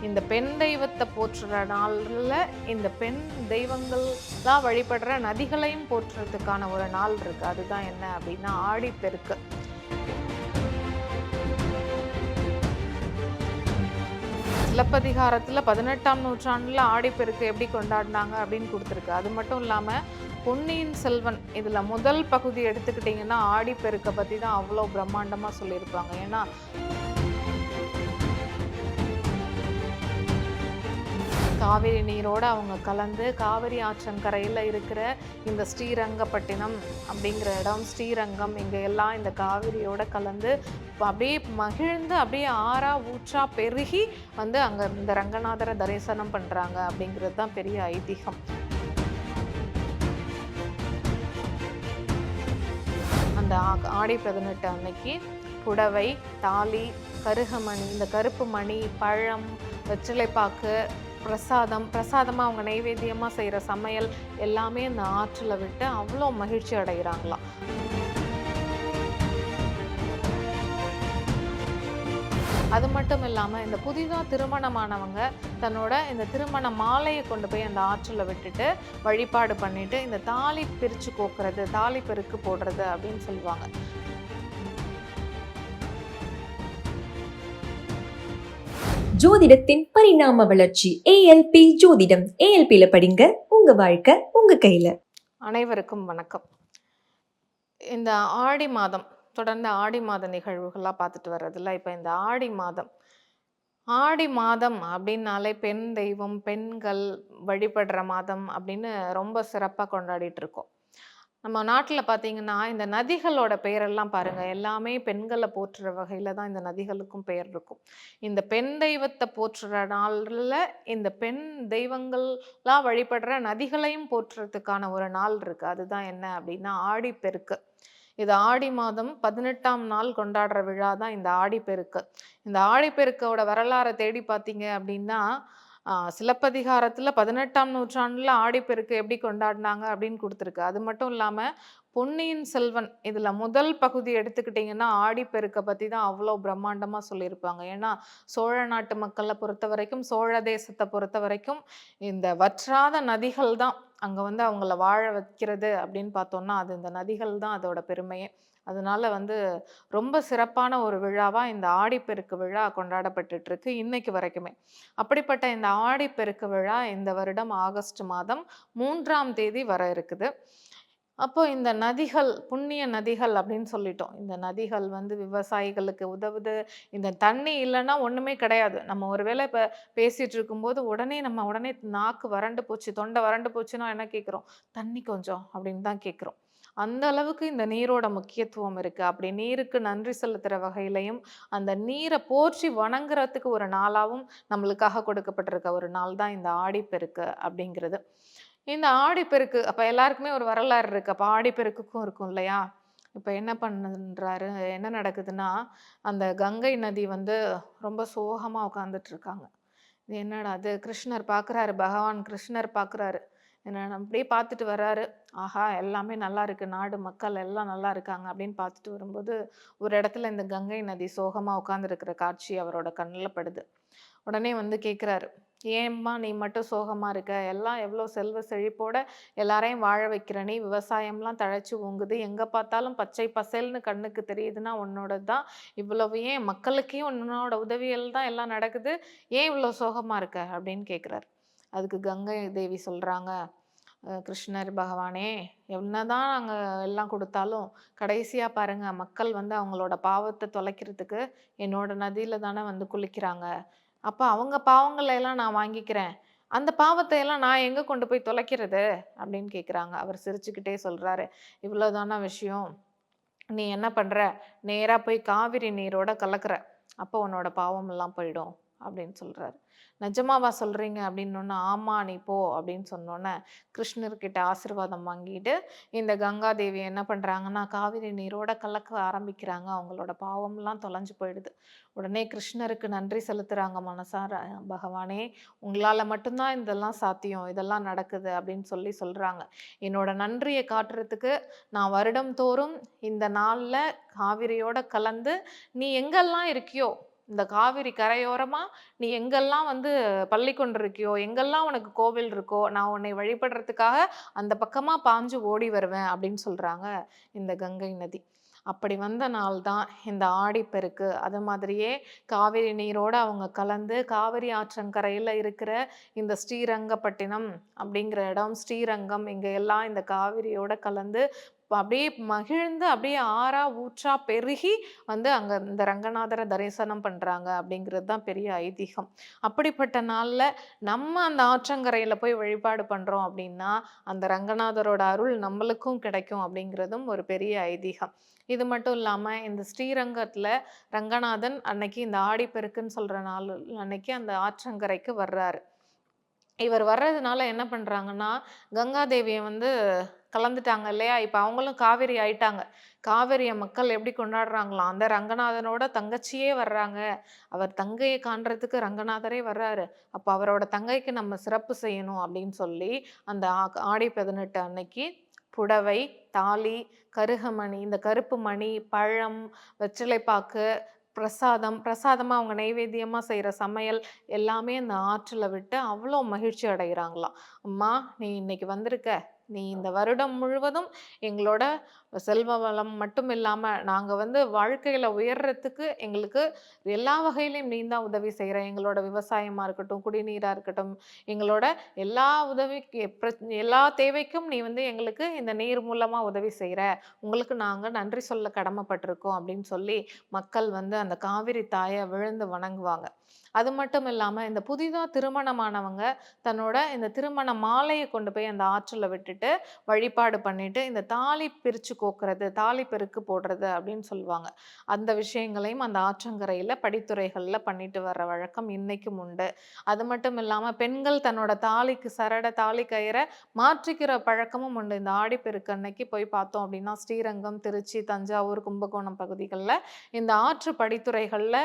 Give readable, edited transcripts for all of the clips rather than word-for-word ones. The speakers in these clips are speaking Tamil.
இந்த பெண் தெய்வத்தை போற்றுற நாள்ல இந்த பெண் தெய்வங்கள்லாம் வழிபடுற நதிகளையும் போற்றுறதுக்கான ஒரு நாள் இருக்கு. அதுதான் என்ன அப்படின்னா ஆடிப்பெருக்கு. சிலப்பதிகாரத்துல 18ஆம் நூற்றாண்டுல ஆடிப்பெருக்கு எப்படி கொண்டாடினாங்க அப்படின்னு கொடுத்துருக்கு. அது மட்டும் இல்லாம பொன்னியின் செல்வன் இதுல முதல் பகுதி எடுத்துக்கிட்டிங்கன்னா ஆடிப்பெருக்கை பத்தி தான் அவ்வளோ பிரம்மாண்டமா சொல்லியிருப்பாங்க. ஏன்னா காவிரி நீரோட அவங்க கலந்து காவிரி ஆற்றங்கரையில் இருக்கிற இந்த ஸ்ரீரங்கப்பட்டினம் அப்படிங்கிற இடம், ஸ்ரீரங்கம், இங்கே எல்லாம் இந்த காவிரியோட கலந்து அப்படியே மகிழ்ந்து அப்படியே ஆறா ஊற்றா பெருகி வந்து அங்கே இந்த ரங்கநாதரை தரிசனம் பண்ணுறாங்க அப்படிங்கிறது தான் பெரிய ஐதீகம். அந்த ஆடி 18 அன்னைக்கு புடவை, தாலி, கருகமணி, இந்த கருப்பு மணி, பழம், வெற்றிலைப்பாக்கு, பிரசாதமாக அவங்க நைவேத்தியமாக செய்கிற சமையல் எல்லாமே அந்த ஆற்றில் விட்டு அவ்வளோ மகிழ்ச்சி அடைகிறாங்களாம். அது மட்டும் இல்லாமல் இந்த புதிதாக திருமணமானவங்க தன்னோட இந்த திருமண மாலையை கொண்டு போய் அந்த ஆற்றில் விட்டுட்டு வழிபாடு பண்ணிட்டு இந்த தாலி பிரித்து கோக்குறது, தாலி பெருக்கு போடுறது அப்படின்னு சொல்லுவாங்க. ஜோதிடத்தின் பரிணாம வளர்ச்சி ஏஎல்பி ஜோதிடம். ஏஎல்பியில படிங்க, உங்க வாழ்க்கை உங்க கையில. அனைவருக்கும் வணக்கம். இந்த ஆடி மாதம் தொடர்ந்து ஆடி மாத நிகழ்வுகளாக பார்த்துட்டு வர்றதில்ல. இப்போ இந்த ஆடி மாதம் அப்படின்னாலே பெண் தெய்வம், பெண்கள் வழிபடுற மாதம் அப்படின்னு ரொம்ப சிறப்பாக கொண்டாடிட்டு இருக்கோம். நம்ம நாட்டில் பார்த்தீங்கன்னா இந்த நதிகளோட பெயரெல்லாம் பாருங்க, எல்லாமே பெண்களை போற்றுற வகையில தான் இந்த நதிகளுக்கும் பெயர் இருக்கும். இந்த பெண் தெய்வத்தை போற்றுற நாள்ல இந்த பெண் தெய்வங்கள்லாம் வழிபடுற நதிகளையும் போற்றுறதுக்கான ஒரு நாள் இருக்கு. அதுதான் என்ன அப்படின்னா ஆடிப்பெருக்கு. இது ஆடி மாதம் 18ஆம் நாள் கொண்டாடுற விழா தான் இந்த ஆடிப்பெருக்கு. இந்த ஆடிப்பெருக்கோட வரலாறை தேடி பார்த்தீங்க அப்படின்னா சிலப்பதிகாரத்துல 18ஆம் நூற்றாண்டுல ஆடிப்பெருக்கு எப்படி கொண்டாடினாங்க அப்படின்னு கொடுத்துருக்கு. அது மட்டும் இல்லாம பொன்னியின் செல்வன் இதுல முதல் பகுதி எடுத்துக்கிட்டிங்கன்னா ஆடிப்பெருக்கை பத்தி தான் அவ்வளோ பிரம்மாண்டமா சொல்லியிருப்பாங்க. ஏன்னா சோழ நாட்டு மக்களை பொறுத்த வரைக்கும், சோழ தேசத்தை பொறுத்த வரைக்கும் இந்த வற்றாத நதிகள் தான் அங்க வந்து அவங்கள வாழ வைக்கிறது அப்படின்னு பார்த்தோம்னா அது இந்த நதிகள் தான் அதோட பெருமையே. அதனால வந்து ரொம்ப சிறப்பான ஒரு விழாவா இந்த ஆடிப்பெருக்கு விழா கொண்டாடப்பட்டுட்டு இருக்கு இன்னைக்கு வரைக்குமே. அப்படிப்பட்ட இந்த ஆடிப்பெருக்கு விழா இந்த வருடம் ஆகஸ்ட் மாதம் 3ஆம் தேதி வர இருக்குது. அப்போ இந்த நதிகள், புண்ணிய நதிகள் அப்படின்னு சொல்லிட்டோம். இந்த நதிகள் வந்து விவசாயிகளுக்கு உதவுது. இந்த தண்ணி இல்லைன்னா ஒண்ணுமே கிடையாது. நம்ம ஒருவேளை இப்ப பேசிட்டு இருக்கும்போது உடனே நாக்கு வறண்டு போச்சு, தொண்டை வறண்டு போச்சுன்னா என்ன கேட்கிறோம்? தண்ணி கொஞ்சம் அப்படின்னு தான் கேட்கிறோம். அந்த அளவுக்கு இந்த நீரோட முக்கியத்துவம் இருக்கு. அப்படி நீருக்கு நன்றி செலுத்துற வகையிலையும், அந்த நீரை போற்றி வணங்குறதுக்கு ஒரு நாளாவும் நம்மளுக்காக கொடுக்கப்பட்டிருக்க ஒரு நாள் தான் இந்த ஆடிப்பெருக்கு அப்படிங்கிறது. இந்த ஆடிப்பெருக்கு அப்ப எல்லாருக்குமே ஒரு வரலாறு இருக்கு. அப்ப ஆடிப்பெருக்குக்கும் இருக்கும் இல்லையா? இப்ப என்ன நடக்குதுன்னா, அந்த கங்கை நதி வந்து ரொம்ப சோகமா உட்கார்ந்துட்டு இருக்காங்க. இது என்னடா அது? கிருஷ்ணர் பார்க்குறாரு, பகவான் கிருஷ்ணர் பார்க்குறாரு. என்ன அப்படியே பார்த்துட்டு வர்றாரு. ஆஹா! எல்லாமே நல்லா இருக்கு. நாடு, மக்கள் எல்லாம் நல்லா இருக்காங்க அப்படின்னு பார்த்துட்டு வரும்போது, ஒரு இடத்துல இந்த கங்கை நதி சோகமா உட்கார்ந்துருக்கிற காட்சி அவரோட கண்ணுல படுது. உடனே வந்து கேட்குறாரு, "ஏம்மா நீ மட்டும் சோகமா இருக்க? எல்லாம் எவ்வளோ செல்வ செழிப்போட எல்லாரையும் வாழ வைக்கிற நீ, விவசாயம்லாம் தழைச்சு ஓங்குது. எங்க பார்த்தாலும் பச்சை பசேல்னு கண்ணுக்கு தெரியுதுன்னா உன்னோடது தான். இவ்வளவு ஏன் மக்களுக்கே உன்னோட உதவியால தான் எல்லாம் நடக்குது. ஏன் இவ்வளோ சோகமா இருக்க?" அப்படின்னு கேட்குறாரு. அதுக்கு கங்கை தேவி சொல்றாங்க, கிருஷ்ணர் பகவானே, என்னதான் நாங்க எல்லாம் குடுத்தாலும், கடைசியா பாருங்க மக்கள் வந்து அவங்களோட பாவத்த தொலைக்கிறதுக்கு என்னோட நதியில தானே வந்து குளிக்கிறாங்க. அப்ப அவங்க பாவங்கள எல்லாம் நான் வாங்கிக்கிறேன். அந்த பாவத்தை எல்லாம் நான் எங்க கொண்டு போய் தொலைக்கிறது? அப்படின்னு கேட்குறாங்க. அவர் சிரிச்சுக்கிட்டே சொல்றாரு, "இவ்வளோதானா விஷயம்? நீ என்ன பண்ற? நேரா போய் காவிரி நீரோட கலக்குற. அப்போ உன்னோட பாவம் எல்லாம் போயிடும்." அப்படின்னு சொல்றாரு. "நிஜமாவா சொல்றீங்க?" அப்படின்னோன்னே, "ஆமா நீ போ" அப்படின்னு சொன்னோன்னே, கிருஷ்ணர்கிட்ட ஆசீர்வாதம் வாங்கிட்டு இந்த கங்காதேவி என்ன பண்றாங்கன்னா, காவிரி நீரோட கலக்க ஆரம்பிக்கிறாங்க. அவங்களோட பாவம்லாம் தொலைஞ்சு போயிடுது. உடனே கிருஷ்ணருக்கு நன்றி செலுத்துறாங்க மனசார. "பகவானே, உங்களால மட்டும்தான் இதெல்லாம் சாத்தியம். இதெல்லாம் நடக்குது" அப்படின்னு சொல்றாங்க. "என்னோட நன்றிய காட்டுறதுக்கு நான் வருடம் தோறும் இந்த நாள்ல காவிரியோட கலந்து நீ எங்கெல்லாம் இருக்கியோ இந்த காவிரி கரையோரமா நீ எங்கெல்லாம் வந்து பள்ளி கொண்டிருக்கியோ, எங்கெல்லாம் உனக்கு கோவில் இருக்கோ, நான் உன்னை வழிபடுறதுக்காக அந்த பக்கமா பாஞ்சு ஓடி வருவேன் அப்படின்னு சொல்றாங்க இந்த கங்கை நதி. அப்படி வந்த நாள் தான் இந்த ஆடிப்பெருக்கு. அது மாதிரியே காவிரி நீரோட அவங்க கலந்து காவிரி ஆற்றங்கரையில இருக்கிற இந்த ஸ்ரீரங்கப்பட்டினம் அப்படிங்கிற இடம், ஸ்ரீரங்கம் இங்க எல்லாம் இந்த காவிரியோட கலந்து அப்படியே மகிழ்ந்து அப்படியே ஆறா ஊற்றா பெருகி வந்து அங்க இந்த ரங்கநாதரை தரிசனம் பண்றாங்க அப்படிங்கிறது தான் பெரிய ஐதீகம். அப்படிப்பட்ட நாள்ல நம்ம அந்த ஆற்றங்கரையில போய் வழிபாடு பண்றோம் அப்படின்னா அந்த ரங்கநாதரோட அருள் நம்மளுக்கும் கிடைக்கும் அப்படிங்கிறதும் ஒரு பெரிய ஐதீகம். இது மட்டும் இல்லாம இந்த ஸ்ரீரங்கத்துல ரங்கநாதன் அன்னைக்கு இந்த ஆடிப்பெருக்குன்னு சொல்ற நாள் அன்னைக்கு அந்த ஆற்றங்கரைக்கு வர்றாரு. இவர் வர்றதுனால என்ன பண்றாங்கன்னா, கங்காதேவிய வந்து கலந்துட்டாங்க இல்லையா? இப்ப அவங்களும் காவேரி ஆயிட்டாங்க. காவேரிய மக்கள் எப்படி கொண்டாடுறாங்களாம், அந்த ரங்கநாதனோட தங்கச்சியே வர்றாங்க. அவர் தங்கைய காண்றதுக்கு ரங்கநாதரே வர்றாரு. அப்ப அவரோட தங்கைக்கு நம்ம சிறப்பு செய்யணும் அப்படின்னு சொல்லி, அந்த ஆடி 18 அன்னைக்கு புடவை, தாலி, கருகமணி, இந்த கருப்பு மணி, பழம், வெற்றிலைப்பாக்கு, பிரசாதமா அவங்க நைவேத்தியமா செய்ற சமையல் எல்லாமே அந்த ஆற்றுல விட்டு அவ்வளோ மகிழ்ச்சி அடைகிறாங்களாம். "அம்மா, நீ இன்னைக்கு வந்திருக்க. நீ இந்த வருடம் முழுவதும் எங்களோட செல்வ வளம் மட்டும் இல்லாம, நாங்க வந்து வாழ்க்கையில உயர்றதுக்கு எங்களுக்கு எல்லா வகையிலயும் நீ தான் உதவி செய்ற. எங்களோட விவசாயமா இருக்கட்டும், குடிநீரா இருக்கட்டும், எங்களோட எல்லா உதவிக்கு எல்லா தேவைக்கும் நீ வந்து எங்களுக்கு இந்த நீர் மூலமா உதவி செய்ற. உங்களுக்கு நாங்க நன்றி சொல்ல கடமைப்பட்டிருக்கோம்." அப்படின்னு சொல்லி மக்கள் வந்து அந்த காவிரி தாய விழுந்து வணங்குவாங்க. அது மட்டும் இல்லாம இந்த புதிதா திருமணமானவங்க தன்னோட இந்த திருமண மாலைய கொண்டு போய் அந்த ஆற்றுல விட்டுட்டு வழிபாடு பண்ணிட்டு இந்த தாலி பிரிச்சு கோக்குறது, தாலி பெருக்கு போடுறது அப்படின்னு சொல்லுவாங்க. அந்த விஷயங்களையும் அந்த ஆற்றங்கரையில படித்துறைகள்ல பண்ணிட்டு வர்ற வழக்கம் இன்னைக்கும் உண்டு. அது மட்டும் இல்லாம பெண்கள் தன்னோட தாலிக்கு சரட, தாலி கயிற மாற்றிக்கிற பழக்கமும் உண்டு. இந்த ஆடிப்பெருக்கு அன்னைக்கு போய் பார்த்தோம் அப்படின்னா, ஸ்ரீரங்கம், திருச்சி, தஞ்சாவூர், கும்பகோணம் பகுதிகள்ல இந்த ஆற்று படித்துறைகள்ல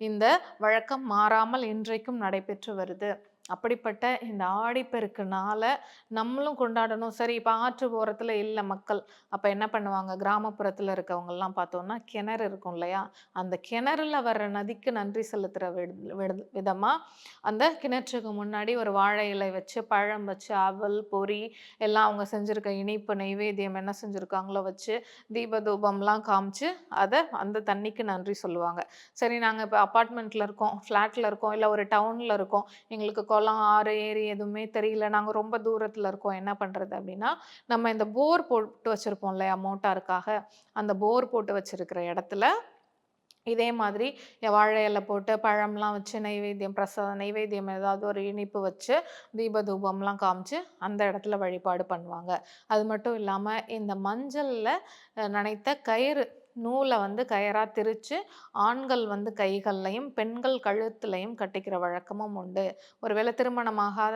இந்த வழக்கம் மாறாமல் இன்றைக்கும் நடைபெற்று வருது. அப்படிப்பட்ட இந்த ஆடிப்பெருக்குனால நம்மளும் கொண்டாடணும். சரி, இப்ப ஆற்று ஓரத்துல இல்ல மக்கள். அப்ப என்ன பண்ணுவாங்க? கிராமப்புறத்துல இருக்கவங்கலாம் பார்த்தோம்னா, கிணறு இருக்கும் இல்லையா? அந்த கிணறுல வர்ற நதிக்கு நன்றி செலுத்துற விதமா அந்த கிணற்றுக்கு முன்னாடி ஒரு வாழை இலை வச்சு, பழம் வச்சு, அவல், பொரி எல்லாம் அவங்க செஞ்சிருக்க இனிப்பு நைவேத்தியம் என்ன செஞ்சிருக்காங்களோ வச்சு, தீப தூபம்லாம் காமிச்சு, அந்த தண்ணிக்கு நன்றி சொல்லுவாங்க. சரி, நாங்க இப்ப அபார்ட்மெண்ட்ல இருக்கோம், ஃப்ளாட்ல இருக்கோம், இல்ல ஒரு டவுன்ல இருக்கோம். எங்களுக்கு குளம், ஆறு, ஏரி எதுவுமே தெரியல. நாங்க ரொம்ப தூரத்துல இருக்கோம். என்ன பண்றது? அப்படின்னா, நம்ம இந்த போர் போட்டு வச்சிருப்போம் இல்லையா? மோட்டாருக்காக. அந்த போர் போட்டு வச்சிருக்கிற இடத்துல இதே மாதிரி வாழை இலை போட்டு பழம்லாம் வச்சு நைவேத்தியம், பிரசாதம் நைவேத்தியம் ஏதாவது ஒரு இனிப்பு வச்சு, தீப தூபம்லாம் காமிச்சு அந்த இடத்துல வழிபாடு பண்ணுவாங்க. அது மட்டும் இல்லாம இந்த மஞ்சள்ல நனைத்த கயிறு நூல வந்து கயரா திரிச்சு, ஆண்கள் வந்து கைகள்லயும், பெண்கள் கழுத்துலயும் கட்டிக்கிற வழக்கமும் உண்டு. ஒருவேளை திருமணமாகாத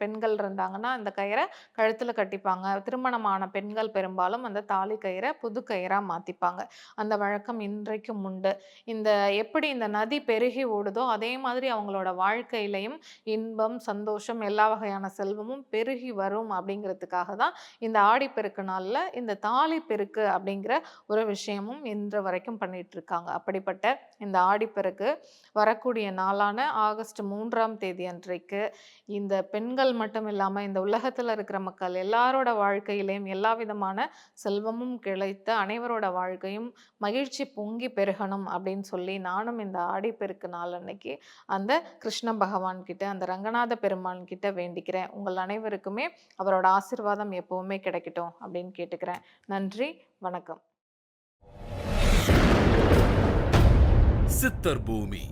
பெண்கள் இருந்தாங்கன்னா, அந்த கயிற கழுத்துல கட்டிப்பாங்க. திருமணமான பெண்கள் பெரும்பாலும் அந்த தாலி கயிற புது கயிறா மாத்திப்பாங்க. அந்த வழக்கம் இன்றைக்கும் உண்டு. இந்த எப்படி இந்த நதி பெருகி ஓடுதோ, அதே மாதிரி அவங்களோட வாழ்க்கையிலயும் இன்பம், சந்தோஷம், எல்லா வகையான செல்வமும் பெருகி வரும் அப்படிங்கிறதுக்காக தான் இந்த ஆடிப்பெருக்கு நாள்ல இந்த தாலி பெருக்கு அப்படிங்கிற ஒரு விஷயமும் இன்று வரைக்கும் பண்ணிட்டு இருக்காங்க. அப்படிப்பட்ட இந்த ஆடிப்பெருக்கு வரக்கூடிய நாளான ஆகஸ்ட் 3ஆம் தேதி அன்றைக்கு இந்த பெண்கள் மட்டும் இல்லாம இந்த உலகத்துல இருக்கிற மக்கள் எல்லாரோட வாழ்க்கையிலையும் எல்லா விதமான செல்வமும் கிடைத்த அனைவரோட வாழ்க்கையும் மகிழ்ச்சி பொங்கி பெருகணும் அப்படின்னு சொல்லி நானும் இந்த ஆடிப்பெருக்கு நாள் அன்னைக்கு அந்த கிருஷ்ண பகவான் கிட்ட, அந்த ரங்கநாத பெருமான் கிட்ட வேண்டிக்கிறேன். உங்கள் அனைவருக்குமே அவரோட ஆசீர்வாதம் எப்பவுமே கிடைக்கட்டும் அப்படின்னு கேட்டுக்கிறேன். நன்றி, வணக்கம். சித்தர் பூமி